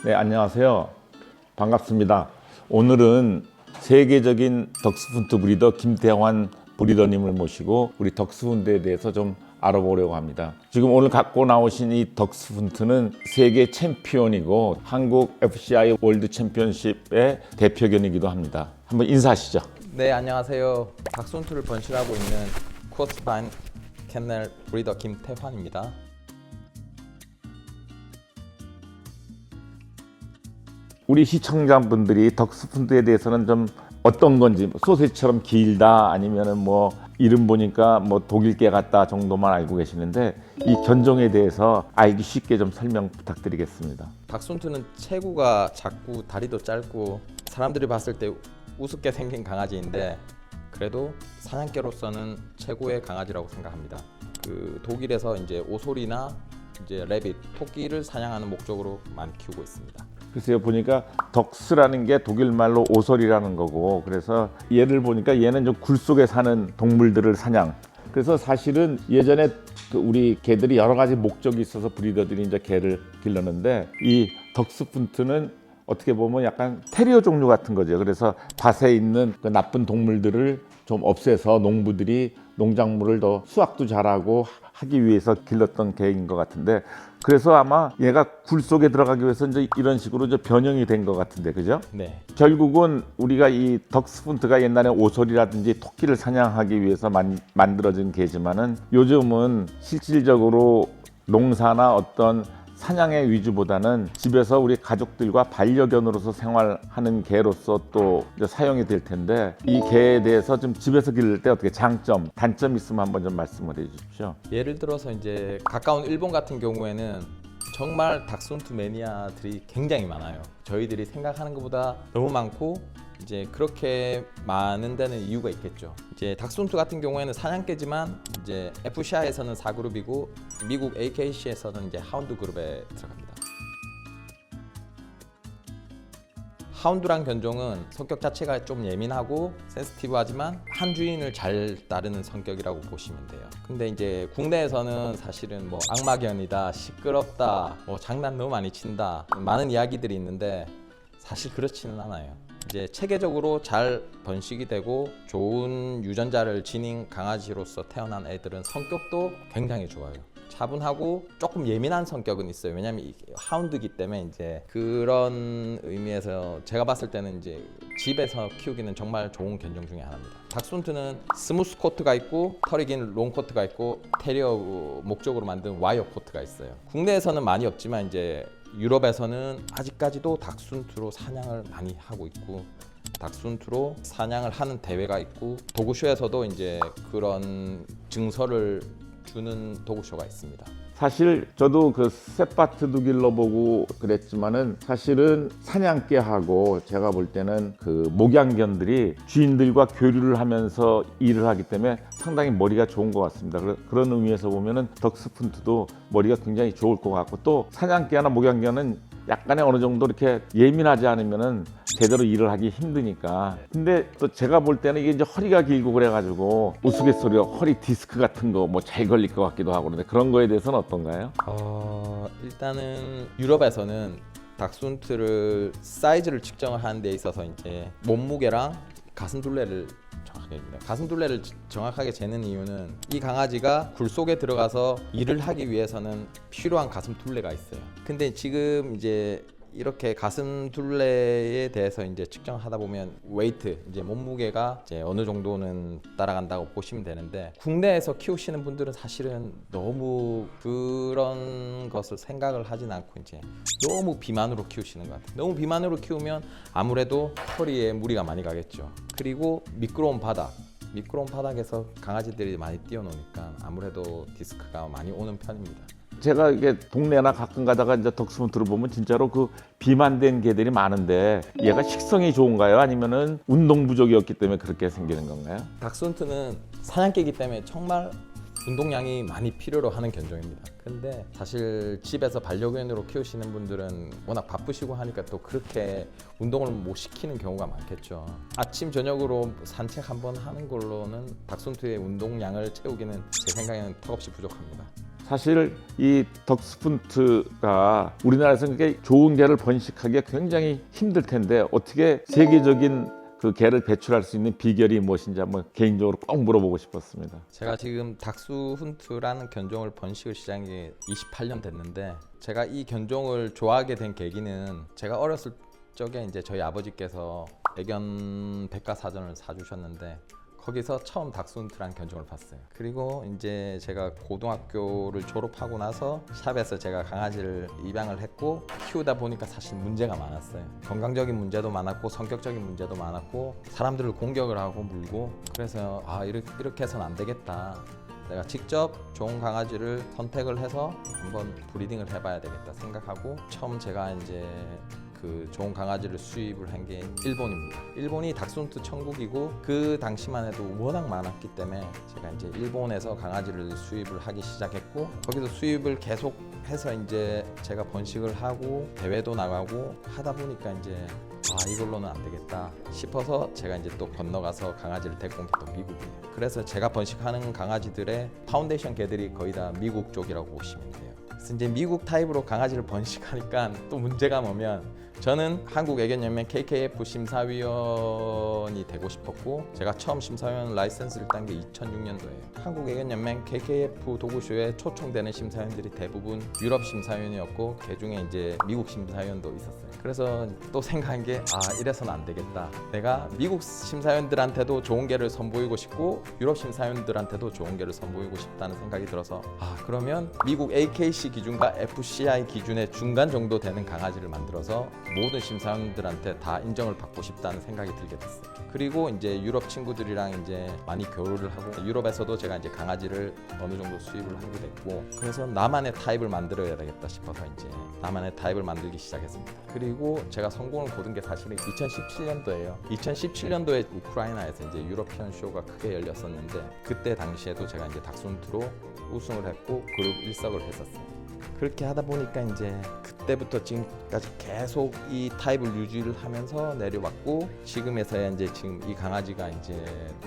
네, 안녕하세요. 반갑습니다. 오늘은 세계적인 덕스훈트 브리더 김태환 브리더님을 모시고 우리 덕스훈트에 대해서 좀 알아보려고 합니다. 지금 오늘 갖고 나오신 이 덕스훈트는 세계 챔피언이고 한국 FCI 월드 챔피언십의 대표견이기도 합니다. 한번 인사하시죠. 네, 안녕하세요. 닥스훈트를 번식하고 있는 쿠어트반 캔넬 브리더 김태환입니다. 우리 시청자분들이 덕스훈트에 대해서는 좀 어떤 건지 소세지처럼 길다 아니면은 뭐 이름 보니까 뭐 독일개 같다 정도만 알고 계시는데 이 견종에 대해서 알기 쉽게 좀 설명 부탁드리겠습니다. 닥스훈트는 체구가 작고 다리도 짧고 사람들이 봤을 때 우습게 생긴 강아지인데 그래도 사냥개로서는 최고의 강아지라고 생각합니다. 그 독일에서 이제 오소리나 이제 레빗, 토끼를 사냥하는 목적으로 많이 키우고 있습니다. 글쎄요, 보니까 덕스라는 게 독일 말로 오솔이라는 거고, 그래서 얘를 보니까 얘는 좀 굴 속에 사는 동물들을 사냥. 그래서 사실은 예전에 우리 개들이 여러 가지 목적이 있어서 브리더들이 이제 개를 길렀는데 이 덕스훈트는 어떻게 보면 약간 테리어 종류 같은 거죠. 그래서 밭에 있는 그 나쁜 동물들을 좀 없애서 농부들이 농작물을 더 수확도 잘하고 하기 위해서 길렀던 개인 것 같은데, 그래서 아마 얘가 굴 속에 들어가기 위해서 이제 이런 식으로 이제 변형이 된 것 같은데, 그죠? 네. 결국은 우리가 이 덕스훈트가 옛날에 오솔이라든지 토끼를 사냥하기 위해서 만들어진 개지만은 요즘은 실질적으로 농사나 어떤 사냥의 위주보다는 집에서 우리 가족들과 반려견으로서 생활하는 개로서 또 사용이 될 텐데, 이 개에 대해서 좀 집에서 기를 때 어떻게 장점, 단점 있으면 한번 좀 말씀을 해주십시오. 예를 들어서 이제 가까운 일본 같은 경우에는 정말 닥스훈트 매니아들이 굉장히 많아요. 저희들이 생각하는 것보다 너무 많고 이제 그렇게 많은 데는 이유가 있겠죠. 이제 닥스훈트 같은 경우에는 사냥개지만 이제 FCI에서는 4그룹이고 미국 AKC에서는 이제 하운드 그룹에 들어갑니다. 하운드란 견종은 성격 자체가 좀 예민하고 센시티브하지만 한 주인을 잘 따르는 성격이라고 보시면 돼요. 근데 이제 국내에서는 사실은 뭐 악마견이다, 시끄럽다, 뭐 장난 너무 많이 친다, 많은 이야기들이 있는데 사실 그렇지는 않아요. 이제 체계적으로 잘 번식이 되고 좋은 유전자를 지닌 강아지로서 태어난 애들은 성격도 굉장히 좋아요. 차분하고 조금 예민한 성격은 있어요. 왜냐하면 이 하운드기 때문에 이제 그런 의미에서 제가 봤을 때는 이제 집에서 키우기는 정말 좋은 견종 중에 하나입니다. 닥스훈트는 스무스 코트가 있고 털이 긴 롱 코트가 있고 테리어 목적으로 만든 와이어 코트가 있어요. 국내에서는 많이 없지만 이제 유럽에서는 아직까지도 닥스훈트로 사냥을 많이 하고 있고 닥스훈트로 사냥을 하는 대회가 있고 도구쇼에서도 이제 그런 증서를 주는 도구쇼가 있습니다. 사실 저도 그 셋바트도 길러보고 그랬지만은 사실은 사냥개하고 제가 볼 때는 그 목양견들이 주인들과 교류를 하면서 일을 하기 때문에 상당히 머리가 좋은 것 같습니다. 그런 의미에서 보면은 덕스훈트도 머리가 굉장히 좋을 것 같고, 또 사냥개나 목양견은 약간의 어느 정도 이렇게 예민하지 않으면은 제대로 일을 하기 힘드니까. 근데 또 제가 볼 때는 이게 이제 허리가 길고 그래가지고 우스갯소리로 허리 디스크 같은 거 뭐 잘 걸릴 것 같기도 하고, 그런데 그런 거에 대해서는 어떤가요? 일단은 유럽에서는 닥스훈트를 사이즈를 측정을 하는 데 있어서 이제 몸무게랑 가슴 둘레를 정확하게 재는 이유는 이 강아지가 굴 속에 들어가서 일을 하기 위해서는 필요한 가슴 둘레가 있어요. 근데 지금 이제 이렇게 가슴 둘레에 대해서 이제 측정하다 보면 웨이트, 이제 몸무게가 이제 어느 정도는 따라간다고 보시면 되는데, 국내에서 키우시는 분들은 사실은 너무 그런 것을 생각을 하진 않고 이제 너무 비만으로 키우시는 것 같아요. 너무 비만으로 키우면 아무래도 허리에 무리가 많이 가겠죠. 그리고 미끄러운 바닥에서 강아지들이 많이 뛰어노니까 아무래도 디스크가 많이 오는 편입니다. 제가 이게 동네나 가끔 가다가 이제 덕스훈트를 보면 진짜로 그 비만된 개들이 많은데, 얘가 식성이 좋은가요? 아니면은 운동 부족이었기 때문에 그렇게 생기는 건가요? 닥스훈트는 사냥개이기 때문에 정말 운동량이 많이 필요로 하는 견종입니다. 근데 사실 집에서 반려견으로 키우시는 분들은 워낙 바쁘시고 하니까 또 그렇게 운동을 못 시키는 경우가 많겠죠. 아침 저녁으로 산책 한번 하는 걸로는 닥스훈트의 운동량을 채우기는 제 생각에는 턱없이 부족합니다. 사실 이 덕스푼트가 우리나라에서 그렇게 좋은 개를 번식하기가 굉장히 힘들 텐데 어떻게 세계적인 그 개를 배출할 수 있는 비결이 무엇인지 한번 개인적으로 꼭 물어보고 싶었습니다. 제가 지금 닥스훈트라는 견종을 번식을 시작한 게 28년 됐는데, 제가 이 견종을 좋아하게 된 계기는 제가 어렸을 적에 이제 저희 아버지께서 애견 백과사전을 사주셨는데 거기서 처음 닥스훈트라는 견종을 봤어요. 그리고 이제 제가 고등학교를 졸업하고 나서 샵에서 제가 강아지를 입양을 했고 키우다 보니까 사실 문제가 많았어요. 건강적인 문제도 많았고 성격적인 문제도 많았고 사람들을 공격을 하고 물고, 그래서 이렇게 해서는 안 되겠다. 내가 직접 좋은 강아지를 선택을 해서 한번 브리딩을 해봐야 되겠다 생각하고 처음 제가 이제 그 좋은 강아지를 수입을 한 게 일본입니다. 일본이 닥스훈트 천국이고 그 당시만 해도 워낙 많았기 때문에 제가 이제 일본에서 강아지를 수입을 하기 시작했고 거기서 수입을 계속 해서 이제 제가 번식을 하고 대회도 나가고 하다 보니까 이제 이걸로는 안 되겠다 싶어서 제가 이제 또 건너가서 강아지를 데리고 온 게 또 미국이에요. 그래서 제가 번식하는 강아지들의 파운데이션 개들이 거의 다 미국 쪽이라고 보시면 돼요. 그래서 이제 미국 타입으로 강아지를 번식하니까 또 문제가 뭐면 저는 한국 애견연맹 KKF 심사위원이 되고 싶었고 제가 처음 심사위원 라이센스를 딴 게 2006년도예요. 한국 애견연맹 KKF 도구쇼에 초청되는 심사위원들이 대부분 유럽 심사위원이었고 그중에 이제 미국 심사위원도 있었어요. 그래서 또 생각한 게 이래서는 안 되겠다. 내가 미국 심사위원들한테도 좋은 개를 선보이고 싶고 유럽 심사위원들한테도 좋은 개를 선보이고 싶다는 생각이 들어서 그러면 미국 AKC 기준과 FCI 기준의 중간 정도 되는 강아지를 만들어서 모든 심사위원들한테 다 인정을 받고 싶다는 생각이 들게 됐어요. 그리고 이제 유럽 친구들이랑 이제 많이 교류를 하고 유럽에서도 제가 이제 강아지를 어느 정도 수입을 하게 됐고 그래서 나만의 타입을 만들어야 되겠다 싶어서 이제 나만의 타입을 만들기 시작했습니다. 그리고 제가 성공을 거둔 게 사실은 2017년도예요. 2017년도에 우크라이나에서 이제 유러피언 쇼가 크게 열렸었는데 그때 당시에도 제가 이제 닥스훈트로 우승을 했고 그룹 1석을 했었어요. 그렇게 하다 보니까 이제 그때부터 지금까지 계속 이 타입을 유지를 하면서 내려왔고 지금에서야 이제 지금 이 강아지가 이제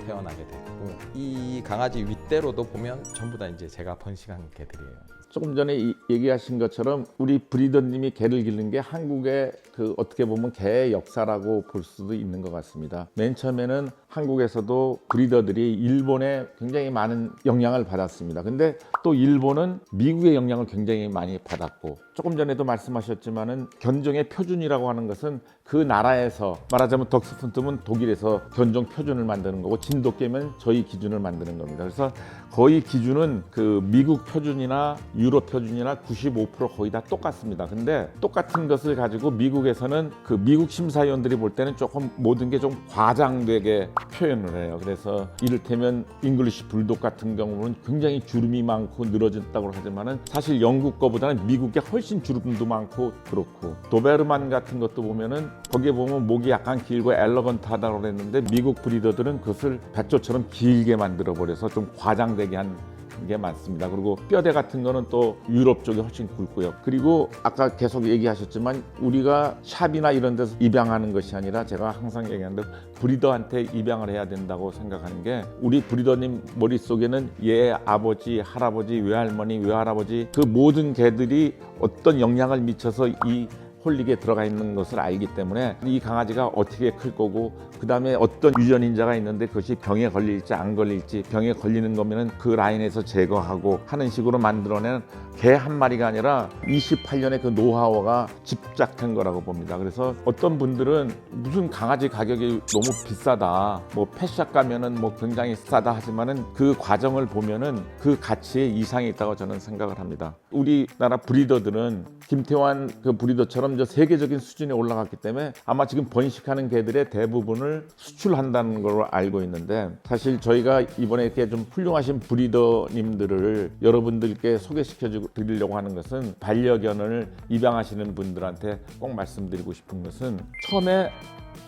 태어나게 됐고 이 강아지 윗대로도 보면 전부 다 이제 제가 번식한 개들이에요. 조금 전에 얘기하신 것처럼 우리 브리더님이 개를 기르는 게 한국의 그 어떻게 보면 개의 역사라고 볼 수도 있는 것 같습니다. 맨 처음에는 한국에서도 브리더들이 일본에 굉장히 많은 영향을 받았습니다. 근데 또 일본은 미국의 영향을 굉장히 많이 받았고 조금 전에도 말씀하셨지만은 견종의 표준이라고 하는 것은 그 나라에서 말하자면 덕스푼트면 독일에서 견종 표준을 만드는 거고 진돗개면 저희 기준을 만드는 겁니다. 그래서 거의 기준은 그 미국 표준이나 유럽 표준이나 95% 거의 다 똑같습니다. 근데 똑같은 것을 가지고 미국에서는 그 미국 심사위원들이 볼 때는 조금 모든 게 좀 과장되게 표현을 해요. 그래서 이를테면 잉글리시 불독 같은 경우는 굉장히 주름이 많고 늘어졌다고 하지만은 사실 영국 거보다는 미국 게 훨씬 주름도 많고 그렇고 도베르만 같은 것도 보면은 거기에 보면 목이 약간 길고 엘러건트하다고 그랬는데 미국 브리더들은 그것을 백조처럼 길게 만들어 버려서 좀 과장되게 한 게 많습니다. 그리고 뼈대 같은 거는 또 유럽 쪽이 훨씬 굵고요. 그리고 아까 계속 얘기하셨지만 우리가 샵이나 이런 데서 입양하는 것이 아니라 제가 항상 얘기하는데 브리더한테 입양을 해야 된다고 생각하는 게 우리 브리더님 머릿속에는 얘 아버지, 할아버지, 외할머니, 외할아버지 그 모든 개들이 어떤 영향을 미쳐서 이 홀릭에 들어가 있는 것을 알기 때문에 이 강아지가 어떻게 클 거고 그 다음에 어떤 유전인자가 있는데 그것이 병에 걸릴지 안 걸릴지 병에 걸리는 거면은 그 라인에서 제거하고 하는 식으로 만들어낸 개 한 마리가 아니라 28년의 그 노하우가 집착된 거라고 봅니다. 그래서 어떤 분들은 무슨 강아지 가격이 너무 비싸다 뭐 펫샵 가면은 뭐 굉장히 싸다 하지만은 그 과정을 보면은 그 가치에 이상이 있다고 저는 생각을 합니다. 우리나라 브리더들은 김태환 그 브리더처럼 저 세계적인 수준에 올라갔기 때문에 아마 지금 번식하는 개들의 대부분을 수출한다는 걸 알고 있는데 사실 저희가 이번에 이렇게 좀 훌륭하신 브리더님들을 여러분들께 소개시켜 드리려고 하는 것은 반려견을 입양하시는 분들한테 꼭 말씀드리고 싶은 것은 처음에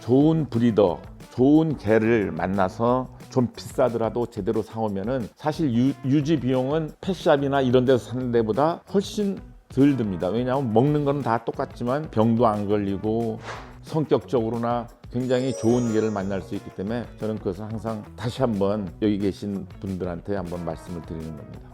좋은 브리더, 좋은 개를 만나서 좀 비싸더라도 제대로 사오면은 사실 유지 비용은 펫샵이나 이런 데서 사는 데보다 훨씬 덜 듭니다. 왜냐하면 먹는 건 다 똑같지만 병도 안 걸리고 성격적으로나 굉장히 좋은 개를 만날 수 있기 때문에 저는 그것을 항상 다시 한번 여기 계신 분들한테 한번 말씀을 드리는 겁니다.